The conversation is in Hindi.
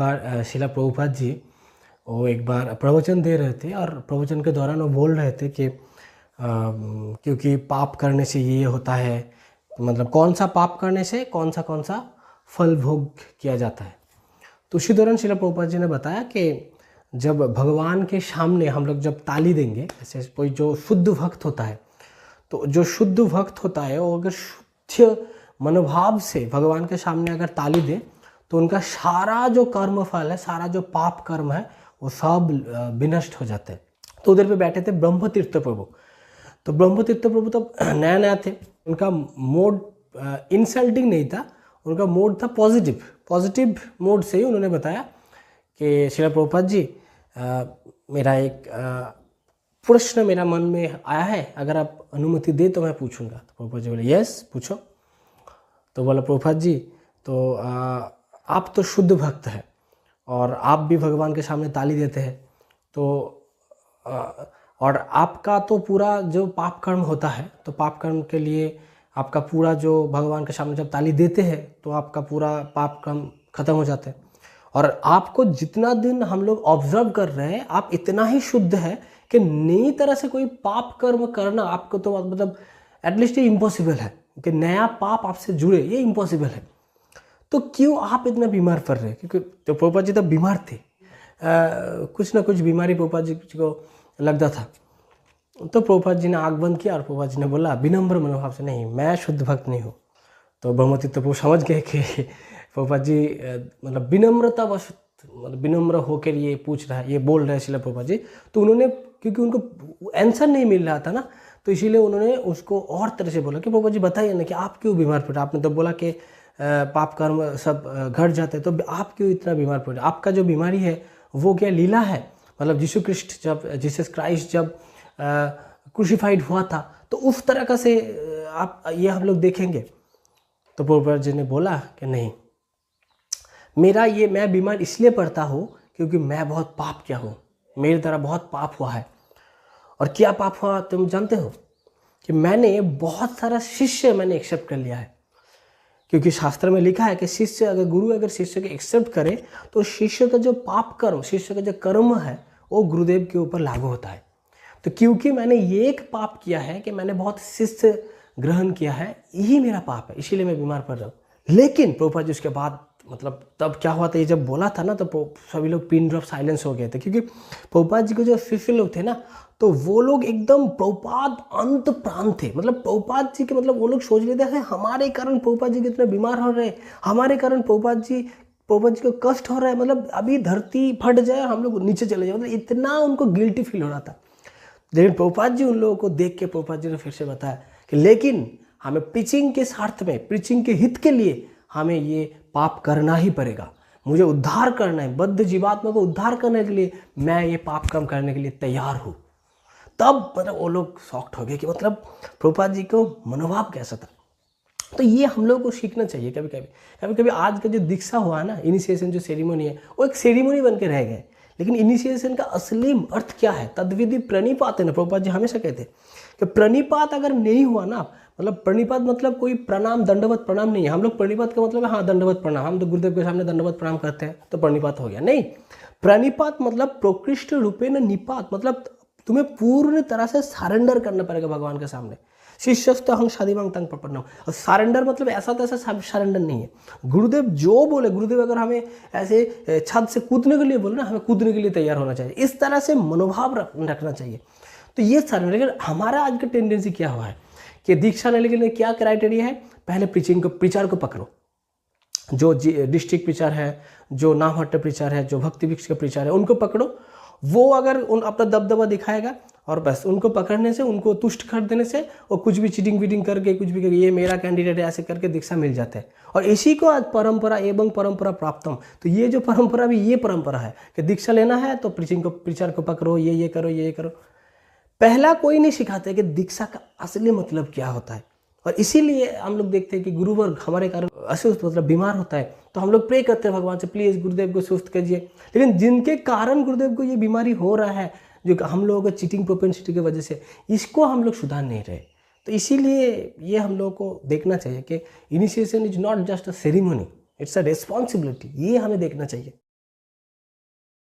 बार शिला प्रभुपाद जी वो एक बार प्रवचन दे रहे थे और प्रवचन के दौरान वो बोल रहे थे कि क्योंकि पाप करने से ये होता है, मतलब कौन सा पाप करने से कौन सा फल भोग किया जाता है। तो उसी दौरान शिला प्रभुपाद जी ने बताया कि जब भगवान के सामने हम लोग जब ताली देंगे, ऐसे कोई जो शुद्ध भक्त होता है, तो जो शुद्ध भक्त होता है वो अगर शुद्ध मनोभाव से भगवान के सामने अगर ताली दे तो उनका सारा जो कर्म फल है, सारा जो पाप कर्म है वो सब विनष्ट हो जाते हैं। तो उधर पे बैठे थे ब्रह्म तीर्थ प्रभु। तो ब्रह्म तीर्थ प्रभु तो नया नया थे, उनका मोड इंसल्टिंग नहीं था, उनका मोड था पॉजिटिव मोड से ही उन्होंने बताया कि श्रील प्रभुपाद जी मेरा एक प्रश्न मेरा मन में आया है, अगर आप अनुमति दे तो मैं पूछूंगा। तो प्रभुपाद जी बोले यस पूछो। तो बोला प्रभुपाद जी तो आप तो शुद्ध भक्त हैं और आप भी भगवान के सामने ताली देते हैं, तो और आपका तो पूरा जो पाप कर्म होता है, तो पाप कर्म के लिए आपका पूरा जो भगवान के सामने जब ताली देते हैं तो आपका पूरा पाप कर्म खत्म हो जाता है। और आपको जितना दिन हम लोग ऑब्जर्व कर रहे हैं आप इतना ही शुद्ध है कि नई तरह से कोई पाप कर्म करना आपको तो मतलब एटलीस्ट ये इम्पॉसिबल है कि नया पाप आपसे जुड़े, ये इम्पॉसिबल है। तो क्यों आप इतना बीमार पड़ रहे हैं? क्योंकि तो प्रभुपाद जी तब बीमार थे, कुछ ना कुछ बीमारी प्रभुपाद जी को लगता था। तो प्रभुपाद जी ने आँख बंद किया और प्रभुपाद जी ने बोला विनम्र मनोभाव से, नहीं मैं शुद्ध भक्त नहीं हूँ। तो ब्रह्मतीर्थ प्रभु समझ गए कि प्रभुपाद जी मतलब विनम्रता वश मतलब विनम्र होकर ये पूछ रहा है, ये बोल रहे हैं शिला प्रभुपाद जी। तो उन्होंने, क्योंकि उनको आंसर नहीं मिल रहा था ना, तो इसीलिए उन्होंने उसको और तरह से बोला कि प्रभुपाद जी बताइए ना कि आप क्यों बीमार पड़े। आपने तो बोला कि पाप कर्म सब घट जाते हैं, तो आप क्यों इतना बीमार पड़े? आपका जो बीमारी है वो क्या लीला है? मतलब जीसस क्राइस्ट जब क्रूसिफाइड हुआ था तो उस तरह का से आप ये हम लोग देखेंगे। तो प्रभुपाद जी ने बोला कि नहीं, मैं बीमार इसलिए पड़ता हूँ क्योंकि मैं बहुत पाप किया हूँ, मेरे द्वारा बहुत पाप हुआ है। और क्या पाप हुआ तुम जानते हो? कि मैंने बहुत सारा शिष्य मैंने एक्सेप्ट कर लिया है। क्योंकि शास्त्र में लिखा है कि गुरु अगर शिष्य को एक्सेप्ट करे तो शिष्य का जो पाप कर्म, शिष्य का जो कर्म है वो गुरुदेव के ऊपर लागू होता है। तो क्योंकि मैंने ये एक पाप किया है कि मैंने बहुत शिष्य ग्रहण किया है, यही मेरा पाप है, इसीलिए मैं बीमार पड़ रहा हूँ। लेकिन प्रभुपाद जी उसके बाद मतलब तब क्या हुआ था, ये जब बोला था ना तो सभी लोग पिन ड्रॉप साइलेंस हो गए थे। क्योंकि प्रभुपाद जी के जो शिष्य लोग थे ना, तो वो लोग एकदम प्रभुपाद अंत प्राण थे। मतलब प्रभुपाद जी के मतलब वो लोग सोच रहे थे हमारे कारण प्रभुपाद जी कितने बीमार हो रहे हैं, हमारे कारण प्रभुपाद जी को कष्ट हो रहा है, मतलब अभी धरती फट जाए हम लोग नीचे चले जाए, मतलब इतना उनको गिल्टी फील हो रहा था। लेकिन प्रभुपाद जी उन लोगों को देख के प्रभुपाद जी ने फिर से बताया कि लेकिन हमें प्रीचिंग के स्वार्थ में, प्रीचिंग के हित के लिए हमें ये पाप करना ही पड़ेगा, मुझे उद्धार करना है, बद्ध जीवात्मा को उद्धार करने के लिए मैं ये पाप कर्म करने के लिए तैयार हूँ। तब मतलब वो लोग शॉक्ड हो गए कि मतलब प्रभुपाद जी को मनोभाव कैसा था। तो ये हम लोगों को सीखना चाहिए। कभी कभी आज का जो दीक्षा हुआ ना, इनिशिएशन जो सेरेमनी है, वो एक सेरेमनी बन के रह गए। लेकिन इनिशिएशन का असली अर्थ क्या है? तद्विधि प्रणिपात है ना। प्रभुपाद जी हमेशा कहते हैं कि प्रणिपात अगर नहीं हुआ ना, मतलब प्रणिपात मतलब कोई प्रणाम, दंडवत प्रणाम नहीं है। हम लोग प्रणिपात का मतलब है हाँ दंडवत प्रणाम, हम तो गुरुदेव के सामने दंडवत प्रणाम करते हैं तो प्रणिपात हो गया। नहीं, प्रणिपात मतलब प्रोकृष्ट रूपे न निपात, मतलब तुम्हें पूर्ण तरह से सरेंडर करना पड़ेगा भगवान के सामने। शिष्यस्तु अहं शादीमां तंग प्रपन्नम। और सरेंडर मतलब ऐसा तैसा सरेंडर नहीं है। गुरुदेव जो बोले, गुरुदेव अगर हमें ऐसे छत से कूदने के लिए बोले ना, हमें कूदने के लिए तैयार होना चाहिए। इस तरह से मनोभाव रखना चाहिए। तो ये सरेंडर। लेकिन हमारा आज का टेंडेंसी क्या हुआ है कि दीक्षा लेने के लिए क्या क्राइटेरिया है? पहले प्रीचर को पकड़ो, जो डिस्ट्रिक्ट प्रीचर है, जो नामहट्ट प्रीचर है, जो भक्ति वृक्ष का प्रीचर है, उनको पकड़ो। वो अगर अपना दबदबा दिखाएगा और बस उनको पकड़ने से, उनको तुष्ट कर देने से, और कुछ भी चीटिंग वीटिंग करके कुछ भी करके ये मेरा कैंडिडेट है ऐसे करके दीक्षा मिल जाता है। और इसी को आज परंपरा एवं परंपरा प्राप्तम, तो ये जो परंपरा भी ये परंपरा है कि दीक्षा लेना है तो प्रीचर को पकड़ो, ये करो, ये करो। पहला कोई नहीं सिखाते कि दीक्षा का असली मतलब क्या होता है। और इसीलिए हम लोग देखते हैं कि गुरुवर्ग हमारे कारण असुस्थ मतलब बीमार होता है, तो हम लोग प्रे करते हैं भगवान से प्लीज़ गुरुदेव को सुस्त कीजिए। लेकिन जिनके कारण गुरुदेव को ये बीमारी हो रहा है, जो हम लोगों को चीटिंग प्रोपेंसिटी की वजह से, इसको हम लोग सुधार नहीं रहे। तो इसीलिए ये हम लोगों को देखना चाहिए कि initiation is not just a ceremony, it's a responsibility. ये हमें देखना चाहिए।